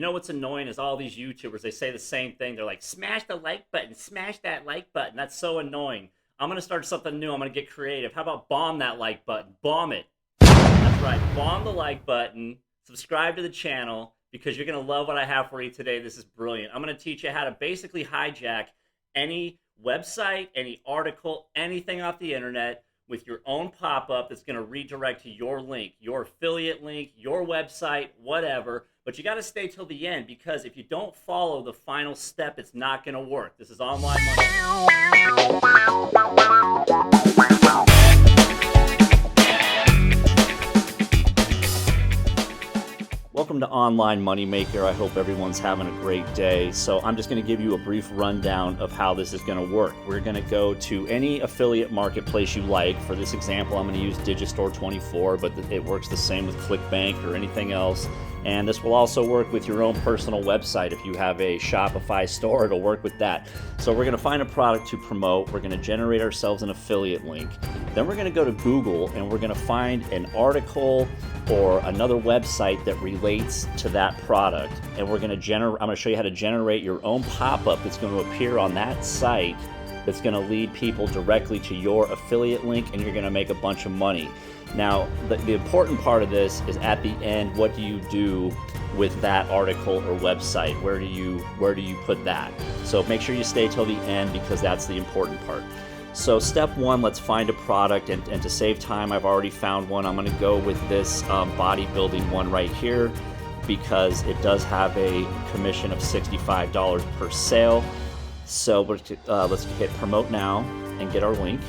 You know what's annoying is all these YouTubers, they say the same thing. They're like, smash the like button, smash that like button. That's so annoying. I'm going to start something new. I'm going to get creative. How about bomb that like button? Bomb it. That's right. Bomb the like button. Subscribe to the channel because you're going to love what I have for you today. This is brilliant. I'm going to teach you how to basically hijack any website, any article, anything off the internet with your own pop-up that's going to redirect to your link, your affiliate link, your website, whatever. But you got to stay till the end because if you don't follow the final step, it's not going to work. This is online money. Welcome to Online Moneymaker. I hope everyone's having a great day. So I'm just going to give you a brief rundown of how this is going to work. We're going to go to any affiliate marketplace you like. For this example, I'm going to use Digistore24, but it works the same with ClickBank or anything else. And this will also work with your own personal website. If you have a Shopify store, it'll work with that. So we're going to find a product to promote. We're going to generate ourselves an affiliate link. Then we're going to go to Google and we're going to find an article or another website that relates to that product. And we're going to I'm going to show you how to generate your own pop-up that's going to appear on that site that's going to lead people directly to your affiliate link, and you're going to make a bunch of money. Now, the important part of this is at the end, what do you do with that article or website? Where do you put that? So make sure you stay till the end because that's the important part. So step one, let's find a product, and to save time, I've already found one. I'm going to go with this bodybuilding one right here because it does have a commission of $65 per sale. So let's hit promote now and get our link.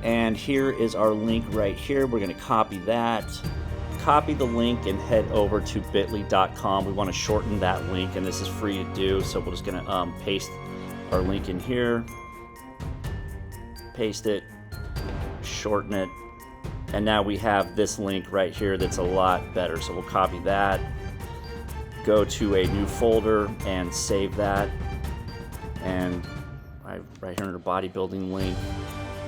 And here is our link right here. We're going to copy that, copy the link, and head over to bit.ly.com. We want to shorten that link, and this is free to do. So we're just going to paste our link in here, paste it, shorten it, and now we have this link right here that's a lot better. So we'll copy that, go to a new folder and save that, and right here under bodybuilding link,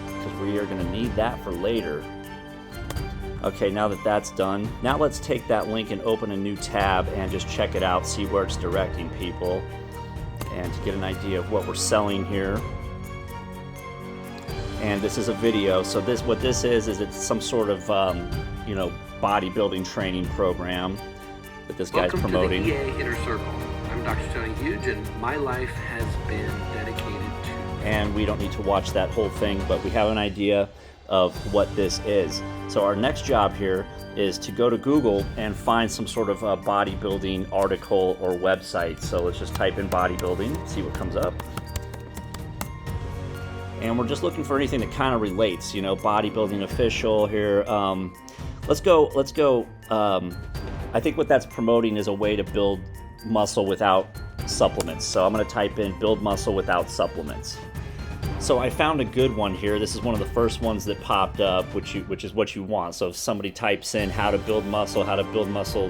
because we are going to need that for later. Okay, now that that's done, now let's take that link and open a new tab and just check it out, see where it's directing people, and to get an idea of what we're selling here. And this is a video, so what this is it's some sort of bodybuilding training program that this guy's promoting. Welcome to the EA Inner Circle. I'm Dr. Tony Huge, and my life has been dedicated to... And we don't need to watch that whole thing, but we have an idea of what this is. So our next job here is to go to Google and find some sort of bodybuilding article or website. So let's just type in bodybuilding, see what comes up. And we're just looking for anything that kind of relates, bodybuilding official here. Let's go. I think what that's promoting is a way to build muscle without supplements. So I'm going to type in build muscle without supplements. So I found a good one here. This is one of the first ones that popped up, which is what you want. So if somebody types in how to build muscle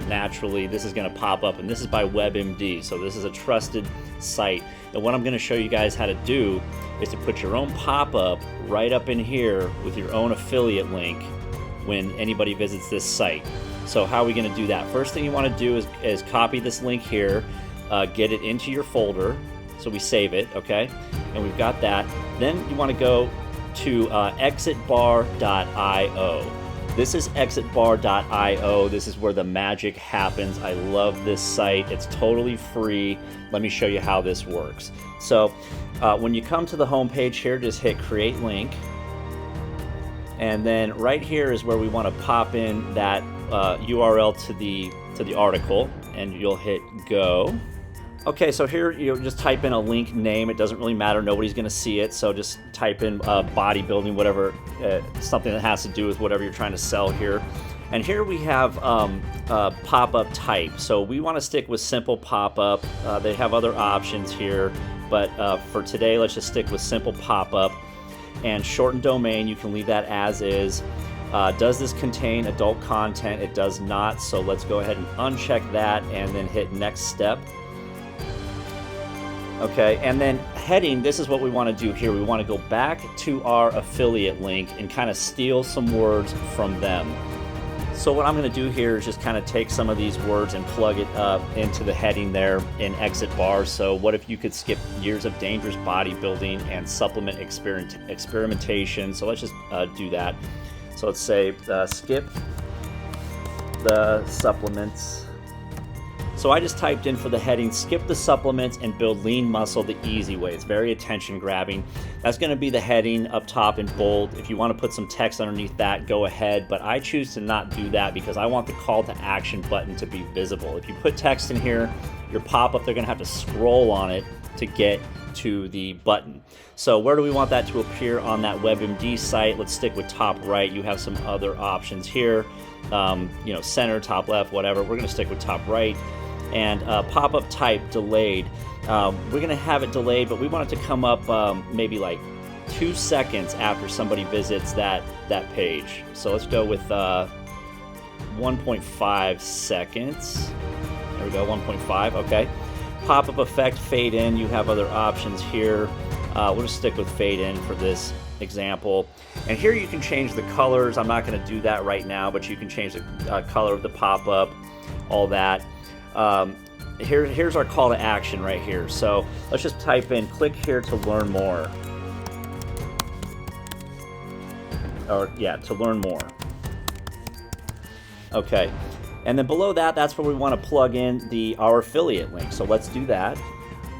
naturally, this is going to pop up, and this is by WebMD. So this is a trusted site. And what I'm going to show you guys how to do is to put your own pop-up right up in here with your own affiliate link when anybody visits this site. So how are we going to do that? First thing you want to do is copy this link here, get it into your folder, so we save it, okay? And we've got that. Then you want to go to exitbar.io. This is exitbar.io. This is where the magic happens. I love this site. It's totally free. Let me show you how this works. So when you come to the home page here, just hit create link. And then right here is where we want to pop in that URL to the article, and you'll hit go. Okay, so here you just type in a link name. It doesn't really matter. Nobody's going to see it. So just type in bodybuilding, whatever, something that has to do with whatever you're trying to sell here. And here we have pop-up type. So we want to stick with simple pop-up. They have other options here, but for today, let's just stick with simple pop-up. And shortened domain, you can leave that as is. Does this contain adult content? It does not. So let's go ahead and uncheck that and then hit next step. Okay, and then heading, this is what we want to do here. We want to go back to our affiliate link and kind of steal some words from them. So what I'm going to do here is just kind of take some of these words and plug it up into the heading there in exit bars. So what if you could skip years of dangerous bodybuilding and supplement experimentation? So let's just do that. So let's say skip the supplements. So I just typed in for the heading, skip the supplements and build lean muscle the easy way. It's very attention grabbing. That's going to be the heading up top in bold. If you want to put some text underneath that, go ahead. But I choose to not do that because I want the call to action button to be visible. If you put text in here, your pop-up, they're going to have to scroll on it to get to the button. So where do we want that to appear on that WebMD site? Let's stick with top right. You have some other options here. You know, center, top left, whatever. We're going to stick with top right. And pop-up type delayed. We're going to have it delayed, but we want it to come up maybe like 2 seconds after somebody visits that page. So let's go with 1.5 seconds. There we go, 1.5. Okay. Pop-up effect, fade in. You have other options here. We'll just stick with fade in for this example. And here you can change the colors. I'm not going to do that right now, but you can change the color of the pop-up, all that. Here's our call to action right here. So let's just type in, click here to learn more. Or yeah, to learn more. Okay. And then below that, that's where we want to plug in our affiliate link. So let's do that.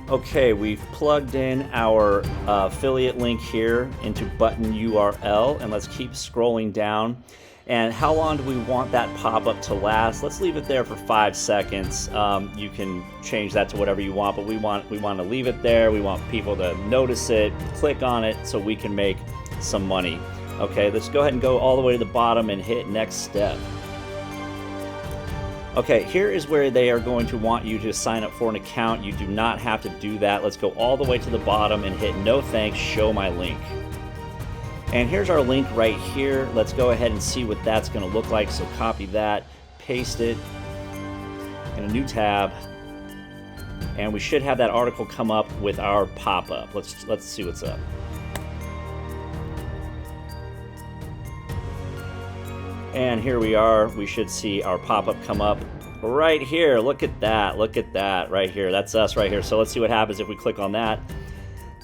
Okay, we've plugged in our affiliate link here into button URL, and let's keep scrolling down. And how long do we want that pop-up to last? Let's leave it there for 5 seconds. You can change that to whatever you want, but we want to leave it there. We want people to notice it, click on it, so we can make some money. Okay, let's go ahead and go all the way to the bottom and hit next step. Okay, here is where they are going to want you to sign up for an account. You do not have to do that. Let's go all the way to the bottom and hit no thanks, show my link. And here's our link right here. Let's go ahead and see what that's going to look like. So copy that, paste it in a new tab, and we should have that article come up with our pop-up. Let's see what's up. And here we are. We should see our pop-up come up right here. Look at that. Look at that right here. That's us right here. So let's see what happens if we click on that.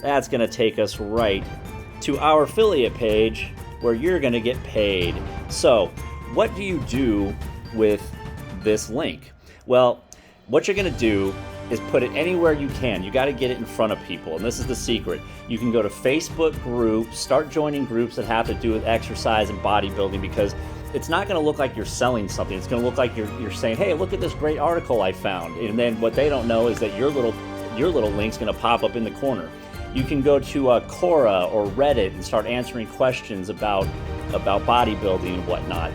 That's going to take us right to our affiliate page where you're going to get paid. So what do you do with this link? Well, what you're going to do is put it anywhere you can. You got to get it in front of people, and this is the secret. You can go to Facebook groups, start joining groups that have to do with exercise and bodybuilding, because it's not going to look like you're selling something. It's going to look like you're saying, hey, look at this great article I found. And then what they don't know is that your little link's going to pop up in the corner. You can go to Quora or Reddit and start answering questions about bodybuilding and whatnot.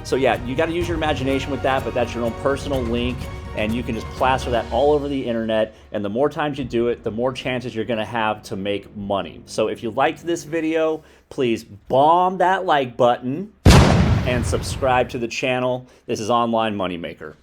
So yeah, you got to use your imagination with that, but that's your own personal link, and you can just plaster that all over the internet. And the more times you do it, the more chances you're going to have to make money. So if you liked this video, please bomb that like button and subscribe to the channel. This is Online Moneymaker.